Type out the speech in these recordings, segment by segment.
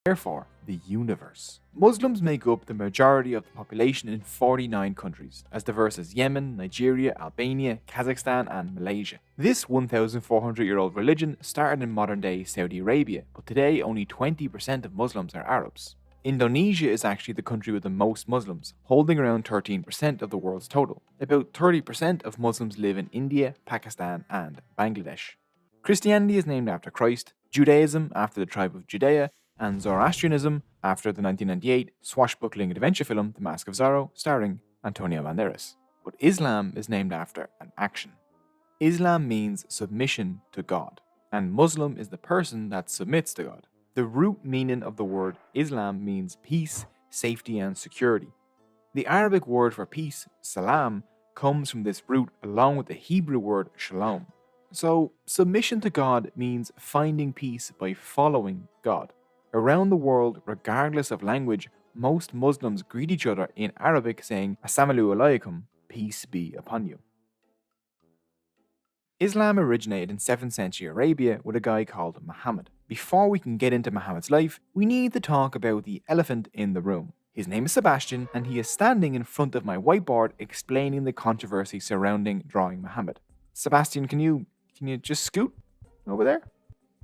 therefore the universe. Muslims make up the majority of the population in 49 countries, as diverse as Yemen, Nigeria, Albania, Kazakhstan, and Malaysia. This 1,400-year-old religion started in modern-day Saudi Arabia, but today only 20% of Muslims are Arabs. Indonesia is actually the country with the most Muslims, holding around 13% of the world's total. About 30% of Muslims live in India, Pakistan, and Bangladesh. Christianity is named after Christ, Judaism after the tribe of Judea, and Zoroastrianism after the 1998 swashbuckling adventure film The Mask of Zorro starring Antonio Banderas. But Islam is named after an action. Islam means submission to God, and Muslim is the person that submits to God. The root meaning of the word Islam means peace, safety, and security. The Arabic word for peace, salam, comes from this root along with the Hebrew word shalom. So, submission to God means finding peace by following God. Around the world, regardless of language, most Muslims greet each other in Arabic saying Assalamu alaikum, peace be upon you. Islam originated in 7th century Arabia with a guy called Muhammad. Before we can get into Muhammad's life, we need to talk about the elephant in the room. His name is Sebastian, and he is standing in front of my whiteboard explaining the controversy surrounding drawing Muhammad. Sebastian, can you just scoot over there?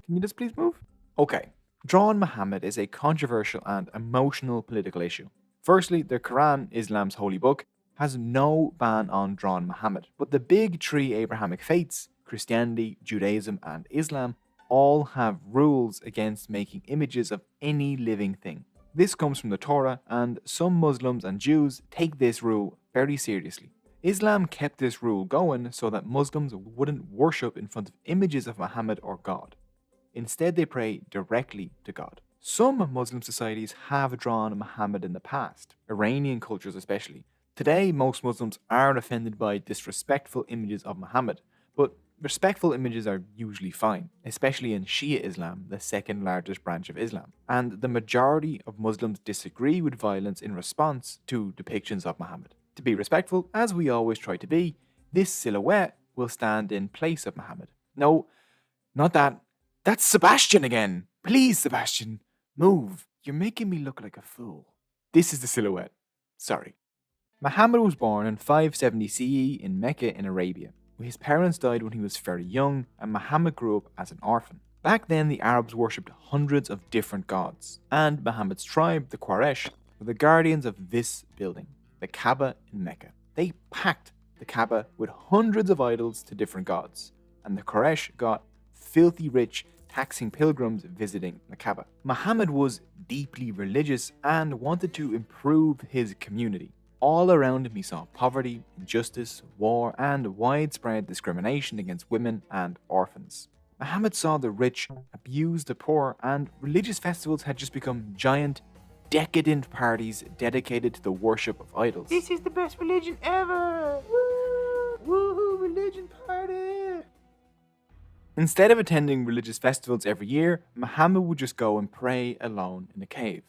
Can you just please move? Okay. Drawing Muhammad is a controversial and emotional political issue. Firstly, the Quran, Islam's holy book, has no ban on drawing Muhammad, but the big three Abrahamic faiths, Christianity, Judaism, and Islam, all have rules against making images of any living thing. This comes from the Torah, and some Muslims and Jews take this rule very seriously. Islam kept this rule going so that Muslims wouldn't worship in front of images of Muhammad or God. Instead, they pray directly to God. Some Muslim societies have drawn Muhammad in the past, Iranian cultures especially. Today, most Muslims are offended by disrespectful images of Muhammad, but respectful images are usually fine, especially in Shia Islam, the second largest branch of Islam. And the majority of Muslims disagree with violence in response to depictions of Muhammad. To be respectful, as we always try to be, this silhouette will stand in place of Muhammad. No, not that. That's Sebastian again! Please, Sebastian, move. You're making me look like a fool. This is the silhouette. Sorry. Muhammad was born in 570 CE in Mecca in Arabia. His parents died when he was very young, and Muhammad grew up as an orphan. Back then, the Arabs worshipped hundreds of different gods, and Muhammad's tribe, the Quraysh, were the guardians of this building, the Kaaba in Mecca. They packed the Kaaba with hundreds of idols to different gods, and the Quraysh got filthy rich taxing pilgrims visiting the Kaaba. Muhammad was deeply religious and wanted to improve his community. All around him he saw poverty, injustice, war, and widespread discrimination against women and orphans. Muhammad saw the rich abuse the poor, and religious festivals had just become giant, decadent parties dedicated to the worship of idols. This is the best religion ever! Woo! Woohoo, religion party! Instead of attending religious festivals every year, Muhammad would just go and pray alone in a cave.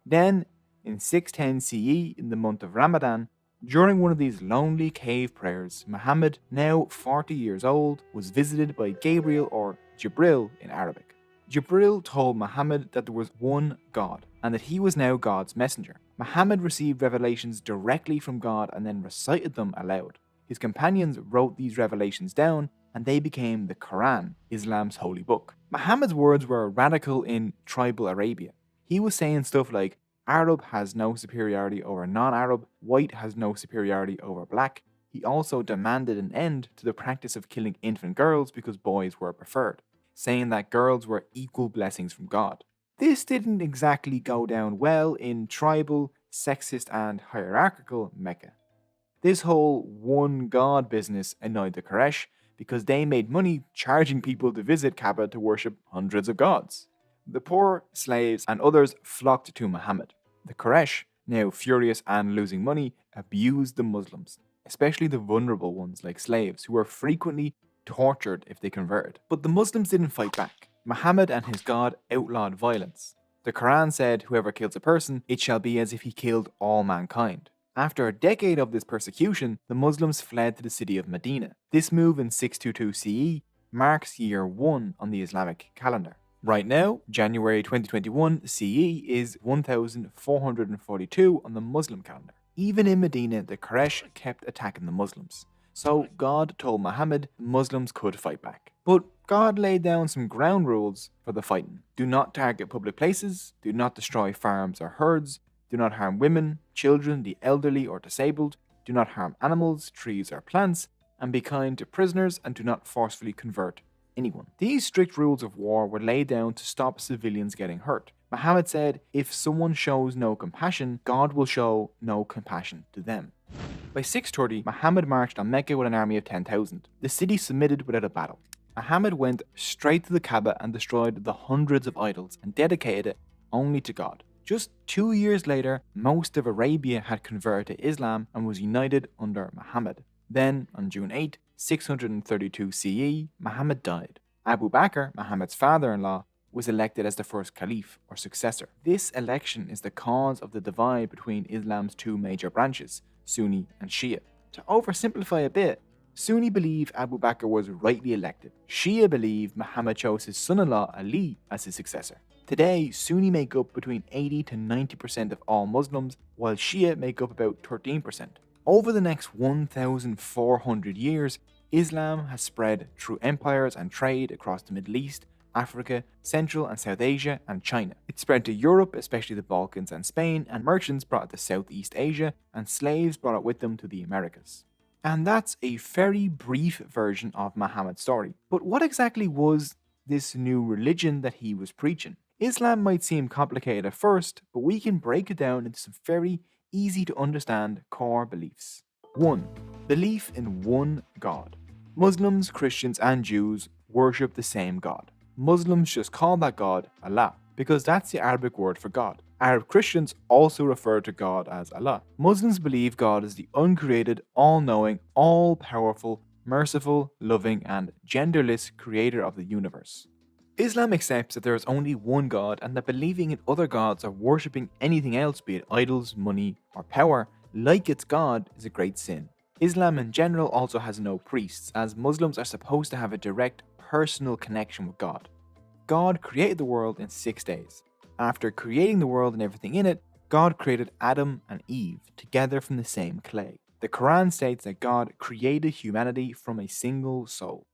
Then, in 610 CE, in the month of Ramadan, during one of these lonely cave prayers, Muhammad, now 40 years old, was visited by Gabriel, or Jibril in Arabic. Jibril told Muhammad that there was one God, and that he was now God's messenger. Muhammad received revelations directly from God and then recited them aloud. His companions wrote these revelations down, and they became the Quran, Islam's holy book. Muhammad's words were radical in tribal Arabia. He was saying stuff like, Arab has no superiority over non-Arab, white has no superiority over black. He also demanded an end to the practice of killing infant girls because boys were preferred, saying that girls were equal blessings from God. This didn't exactly go down well in tribal, sexist, and hierarchical Mecca. This whole one God business annoyed the Quraysh, because they made money charging people to visit Kaaba to worship hundreds of gods. The poor, slaves, and others flocked to Muhammad. The Quraysh, now furious and losing money, abused the Muslims, especially the vulnerable ones like slaves, who were frequently tortured if they converted. But the Muslims didn't fight back. Muhammad and his God outlawed violence. The Quran said, whoever kills a person, it shall be as if he killed all mankind. After a decade of this persecution, the Muslims fled to the city of Medina. This move in 622 CE marks year 1 on the Islamic calendar. Right now, January 2021 CE is 1442 on the Muslim calendar. Even in Medina, the Quraysh kept attacking the Muslims. So God told Muhammad Muslims could fight back. But God laid down some ground rules for the fighting. Do not target public places, do not destroy farms or herds, do not harm women, children, the elderly or disabled, do not harm animals, trees or plants, and be kind to prisoners and do not forcefully convert anyone. These strict rules of war were laid down to stop civilians getting hurt. Muhammad said, if someone shows no compassion, God will show no compassion to them. By 630, Muhammad marched on Mecca with an army of 10,000. The city submitted without a battle. Muhammad went straight to the Kaaba and destroyed the hundreds of idols and dedicated it only to God. Just 2 years later, most of Arabia had converted to Islam and was united under Muhammad. Then, on June 8, 632 CE, Muhammad died. Abu Bakr, Muhammad's father-in-law, was elected as the first caliph or successor. This election is the cause of the divide between Islam's two major branches, Sunni and Shia. To oversimplify a bit, Sunni believe Abu Bakr was rightly elected. Shia believe Muhammad chose his son-in-law Ali as his successor. Today, Sunni make up between 80 to 90% of all Muslims, while Shia make up about 13%. Over the next 1,400 years, Islam has spread through empires and trade across the Middle East, Africa, Central and South Asia, and China. It spread to Europe, especially the Balkans and Spain, and merchants brought it to Southeast Asia, and slaves brought it with them to the Americas. And that's a very brief version of Muhammad's story. But what exactly was this new religion that he was preaching? Islam might seem complicated at first, but we can break it down into some very easy to understand core beliefs. 1. Belief in one God. Muslims, Christians, and Jews worship the same God. Muslims just call that God Allah, because that's the Arabic word for God. Arab Christians also refer to God as Allah. Muslims believe God is the uncreated, all-knowing, all-powerful, merciful, loving, and genderless creator of the universe. Islam accepts that there is only one God and that believing in other gods or worshipping anything else, be it idols, money, or power, like its God, is a great sin. Islam in general also has no priests, as Muslims are supposed to have a direct, personal connection with God. God created the world in 6 days. After creating the world and everything in it, God created Adam and Eve together from the same clay. The Quran states that God created humanity from a single soul.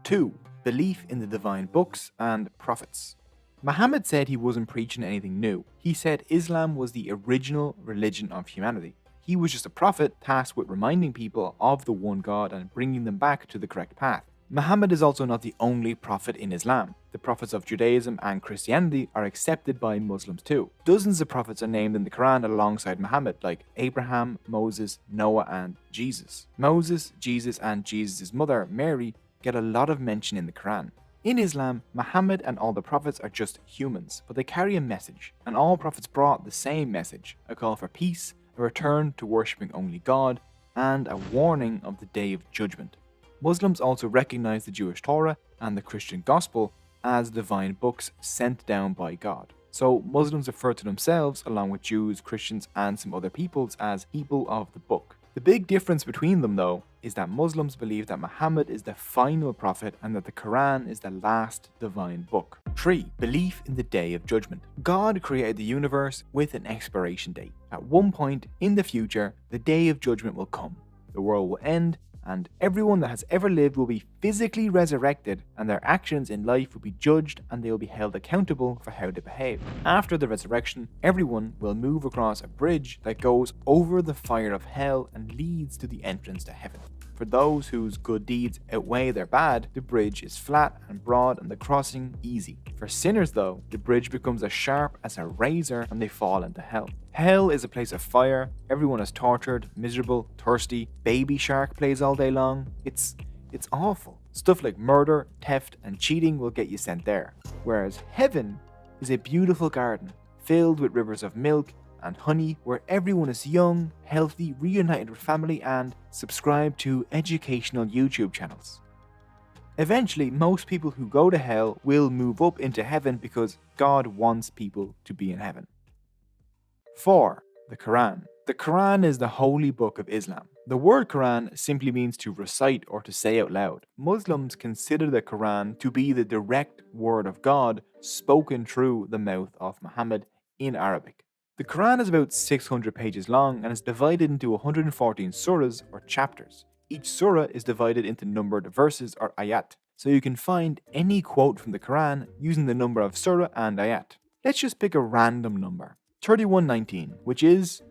2. Belief in the divine books and prophets. Muhammad said he wasn't preaching anything new. He said Islam was the original religion of humanity. He was just a prophet tasked with reminding people of the one God and bringing them back to the correct path. Muhammad is also not the only prophet in Islam. The prophets of Judaism and Christianity are accepted by Muslims too. Dozens of prophets are named in the Quran alongside Muhammad, like Abraham, Moses, Noah, and Jesus. Moses, Jesus, and Jesus' mother, Mary, get a lot of mention in the Quran. In Islam, Muhammad and all the prophets are just humans, but they carry a message, and all prophets brought the same message: a call for peace, a return to worshipping only God, and a warning of the Day of Judgment. Muslims also recognize the Jewish Torah and the Christian Gospel as divine books sent down by God. So Muslims refer to themselves, along with Jews, Christians, and some other peoples, as people of the book. The big difference between them, though, is that Muslims believe that Muhammad is the final prophet and that the Quran is the last divine book. 3. Belief in the Day of Judgment. God created the universe with an expiration date. At one point in the future, the Day of Judgment will come. The world will end, and everyone that has ever lived will be physically resurrected, and their actions in life will be judged and they will be held accountable for how they behave. After the resurrection, everyone will move across a bridge that goes over the fire of hell and leads to the entrance to heaven. For those whose good deeds outweigh their bad, the bridge is flat and broad and the crossing easy. For sinners though, the bridge becomes as sharp as a razor and they fall into hell. Hell is a place of fire, everyone is tortured, miserable, thirsty, Baby Shark plays all day long. It's awful. Stuff like murder, theft, and cheating will get you sent there. Whereas heaven is a beautiful garden filled with rivers of milk and honey, where everyone is young, healthy, reunited with family, and subscribed to educational YouTube channels. Eventually, most people who go to hell will move up into heaven because God wants people to be in heaven. 4. The Quran. The Quran is the holy book of Islam. The word Quran simply means to recite or to say out loud. Muslims consider the Quran to be the direct word of God spoken through the mouth of Muhammad in Arabic. The Quran is about 600 pages long and is divided into 114 surahs or chapters. Each surah is divided into numbered verses or ayat, so you can find any quote from the Quran using the number of surah and ayat. Let's just pick a random number, 3119, which is,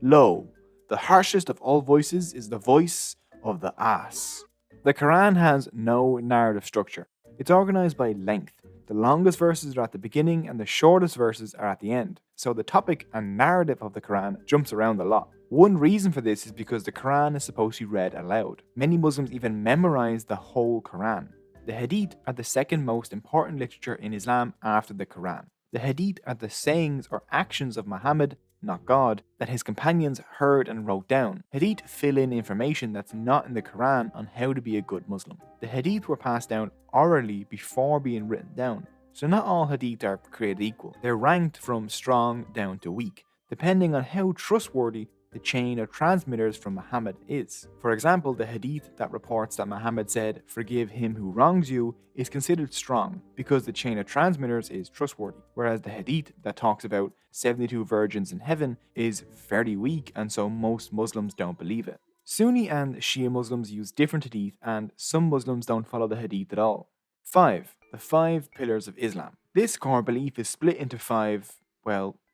Lo, the harshest of all voices is the voice of the ass. The Quran has no narrative structure. It's organized by length. The longest verses are at the beginning and the shortest verses are at the end. So the topic and narrative of the Quran jumps around a lot. One reason for this is because the Quran is supposed to be read aloud. Many Muslims even memorize the whole Quran. The Hadith are the second most important literature in Islam after the Quran. The Hadith are the sayings or actions of Muhammad, not God, that his companions heard and wrote down. Hadith fill in information that's not in the Quran on how to be a good Muslim. The Hadith were passed down orally before being written down. So not all Hadith are created equal. They're ranked from strong down to weak, depending on how trustworthy the chain of transmitters from Muhammad is. For example, the Hadith that reports that Muhammad said, "Forgive him who wrongs you," is considered strong because the chain of transmitters is trustworthy, whereas the Hadith that talks about 72 virgins in heaven is very weak, and so most Muslims don't believe it. Sunni and Shia Muslims use different Hadith, and some Muslims don't follow the Hadith at all. 5. The 5 pillars of Islam. This core belief is split into 5,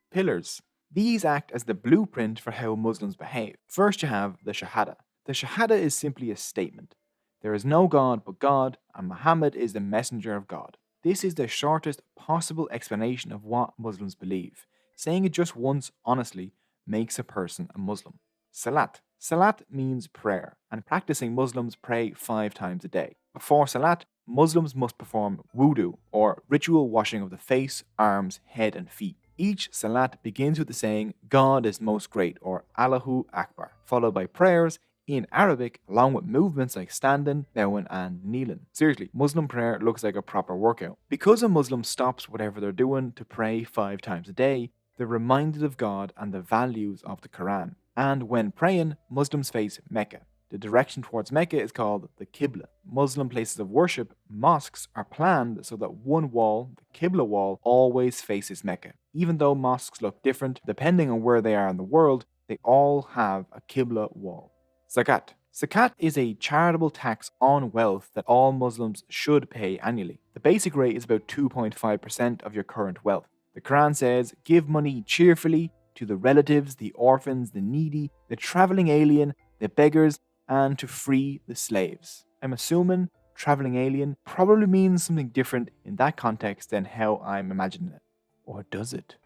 pillars. These act as the blueprint for how Muslims behave. First, you have the Shahada. The Shahada is simply a statement. There is no God but God, and Muhammad is the messenger of God. This is the shortest possible explanation of what Muslims believe. Saying it just once, honestly, makes a person a Muslim. Salat. Salat means prayer, and practicing Muslims pray 5 times a day. Before Salat, Muslims must perform wudu, or ritual washing of the face, arms, head, and feet. Each Salat begins with the saying, "God is most great," or Allahu Akbar, followed by prayers in Arabic, along with movements like standing, bowing, and kneeling. Seriously, Muslim prayer looks like a proper workout. Because a Muslim stops whatever they're doing to pray 5 times a day, they're reminded of God and the values of the Quran. And when praying, Muslims face Mecca. The direction towards Mecca is called the Qibla. Muslim places of worship, mosques, are planned so that one wall, the Qibla wall, always faces Mecca. Even though mosques look different depending on where they are in the world, they all have a Qibla wall. Zakat. Zakat is a charitable tax on wealth that all Muslims should pay annually. The basic rate is about 2.5% of your current wealth. The Quran says, "Give money cheerfully to the relatives, the orphans, the needy, the traveling alien, the beggars, and to free the slaves." I'm assuming traveling alien probably means something different in that context than how I'm imagining it. Or does it?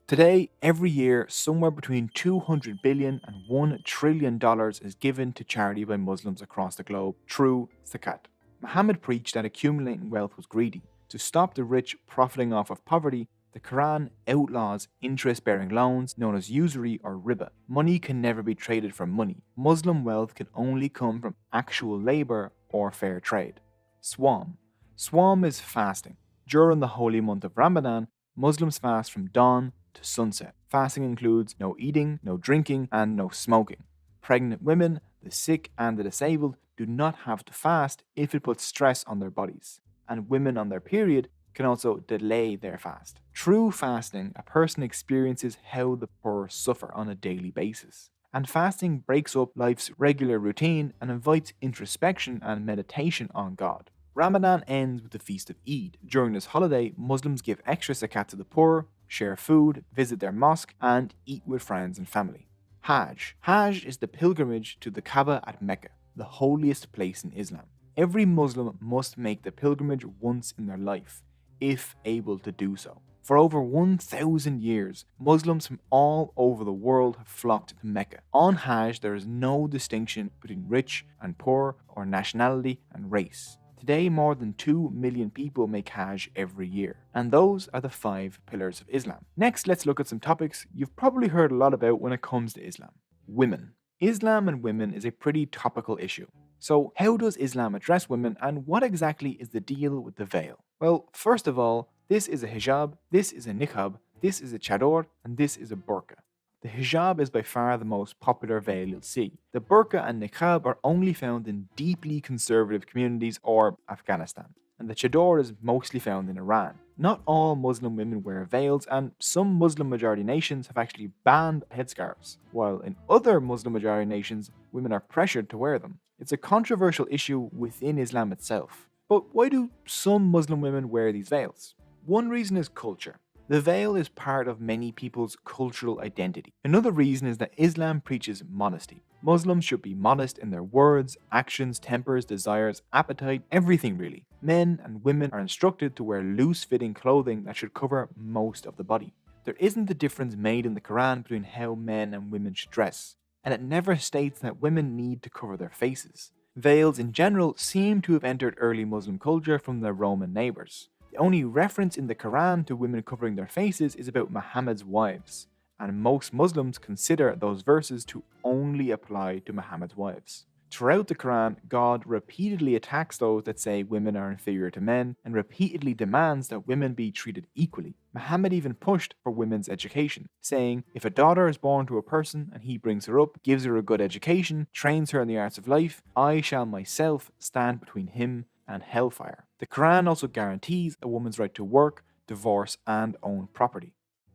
Today, every year, somewhere between $200 billion and $1 trillion is given to charity by Muslims across the globe through zakat. Muhammad preached that accumulating wealth was greedy. To stop the rich profiting off of poverty, the Quran outlaws interest-bearing loans known as usury or riba. Money can never be traded for money. Muslim wealth can only come from actual labor or fair trade. Swam. Swam is fasting. During the holy month of Ramadan, Muslims fast from dawn to sunset. Fasting includes no eating, no drinking, and no smoking. Pregnant women, the sick, and the disabled do not have to fast if it puts stress on their bodies. And women on their period can also delay their fast. Through fasting, a person experiences how the poor suffer on a daily basis. And fasting breaks up life's regular routine and invites introspection and meditation on God. Ramadan ends with the feast of Eid. During this holiday, Muslims give extra zakat to the poor, share food, visit their mosque, and eat with friends and family. Hajj. Hajj is the pilgrimage to the Kaaba at Mecca, the holiest place in Islam. Every Muslim must make the pilgrimage once in their life, if able to do so. For over 1,000 years, Muslims from all over the world have flocked to Mecca. On Hajj, there is no distinction between rich and poor, or nationality and race. Today, more than 2 million people make Hajj every year. And those are the 5 pillars of Islam. Next, let's look at some topics you've probably heard a lot about when it comes to Islam. Women. Islam and women is a pretty topical issue. So how does Islam address women, and what exactly is the deal with the veil? Well, first of all, this is a hijab, this is a niqab, this is a chador, and this is a burqa. The hijab is by far the most popular veil you'll see. The burqa and niqab are only found in deeply conservative communities or Afghanistan, and the chador is mostly found in Iran. Not all Muslim women wear veils, and some Muslim majority nations have actually banned headscarves, while in other Muslim majority nations, women are pressured to wear them. It's a controversial issue within Islam itself. But why do some Muslim women wear these veils? One reason is culture. The veil is part of many people's cultural identity. Another reason is that Islam preaches modesty. Muslims should be modest in their words, actions, tempers, desires, appetite, everything really. Men and women are instructed to wear loose-fitting clothing that should cover most of the body. There isn't a difference made in the Quran between how men and women should dress, and it never states that women need to cover their faces. Veils in general seem to have entered early Muslim culture from their Roman neighbours. The only reference in the Quran to women covering their faces is about Muhammad's wives, and most Muslims consider those verses to only apply to Muhammad's wives. Throughout the Quran, God repeatedly attacks those that say women are inferior to men and repeatedly demands that women be treated equally. Muhammad even pushed for women's education, saying, if a daughter is born to a person and he brings her up, gives her a good education, trains her in the arts of life, I shall myself stand between him and hellfire. The Quran also guarantees a woman's right to work, divorce, and own property.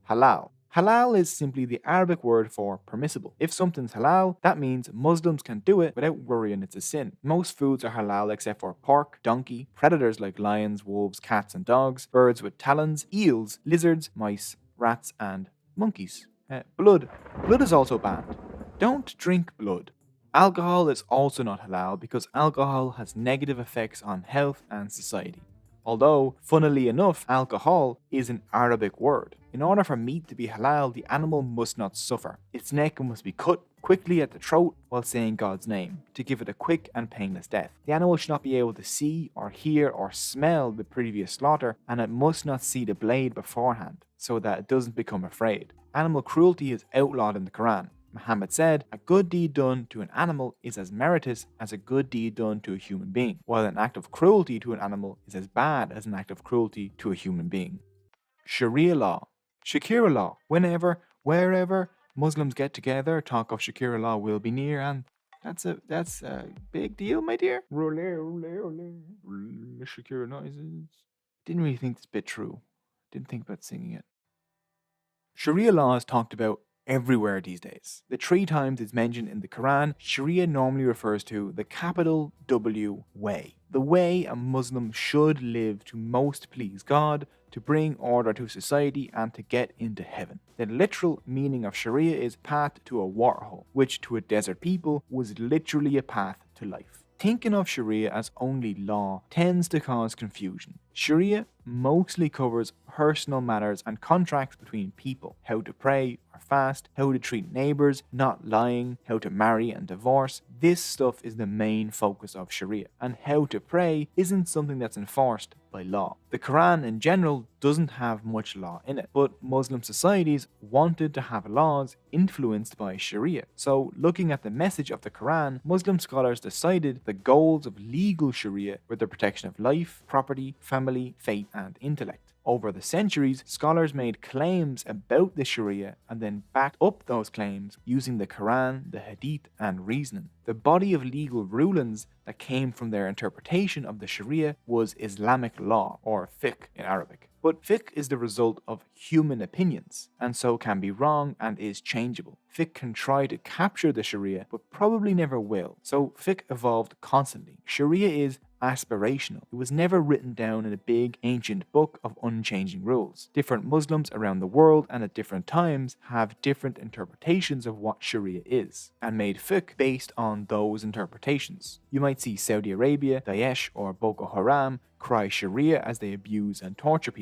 Halal. Halal is simply the Arabic word for permissible. If something's halal, that means Muslims can do it without worrying it's a sin. Most foods are halal except for pork, donkey, predators like lions, wolves, cats, and dogs, birds with talons, eels, lizards, mice, rats, and monkeys. Blood. Blood is also banned. Don't drink blood. Alcohol is also not halal because alcohol has negative effects on health and society. Although, funnily enough, alcohol is an Arabic word. In order for meat to be halal, the animal must not suffer. Its neck must be cut quickly at the throat while saying God's name, to give it a quick and painless death. The animal should not be able to see or hear or smell the previous slaughter, and it must not see the blade beforehand, so that it doesn't become afraid. Animal cruelty is outlawed in the Quran. Muhammad said, a good deed done to an animal is as meritorious as a good deed done to a human being, while an act of cruelty to an animal is as bad as an act of cruelty to a human being. Sharia law. Shakira law. Whenever, wherever Muslims get together, talk of Shakira law will be near, and that's a big deal, my dear. Shakira noises. Didn't really think this bit true. Didn't think about singing it. Sharia law is talked about everywhere these days. The 3 times it's mentioned in the Quran, Sharia normally refers to the capital W way. The way a Muslim should live to most please God, to bring order to society, and to get into heaven. The literal meaning of Sharia is path to a waterhole, which to a desert people was literally a path to life. Thinking of Sharia as only law tends to cause confusion. Sharia mostly covers personal matters and contracts between people, how to pray or fast, how to treat neighbors, not lying, how to marry and divorce. This stuff is the main focus of Sharia, and how to pray isn't something that's enforced by law. The Quran in general doesn't have much law in it, but Muslim societies wanted to have laws influenced by Sharia. So looking at the message of the Quran, Muslim scholars decided the goals of legal Sharia were the protection of life, property, family, faith, and intellect. Over the centuries, scholars made claims about the Sharia and then backed up those claims using the Quran, the Hadith, and reasoning. The body of legal rulings that came from their interpretation of the Sharia was Islamic law, or fiqh in Arabic. But fiqh is the result of human opinions, and so can be wrong and is changeable. Fiqh can try to capture the Sharia, but probably never will. So fiqh evolved constantly. Sharia is aspirational. It was never written down in a big ancient book of unchanging rules. Different Muslims around the world and at different times have different interpretations of what Sharia is, and made fiqh based on those interpretations. You might see Saudi Arabia, Daesh, or Boko Haram cry Sharia as they abuse and torture people.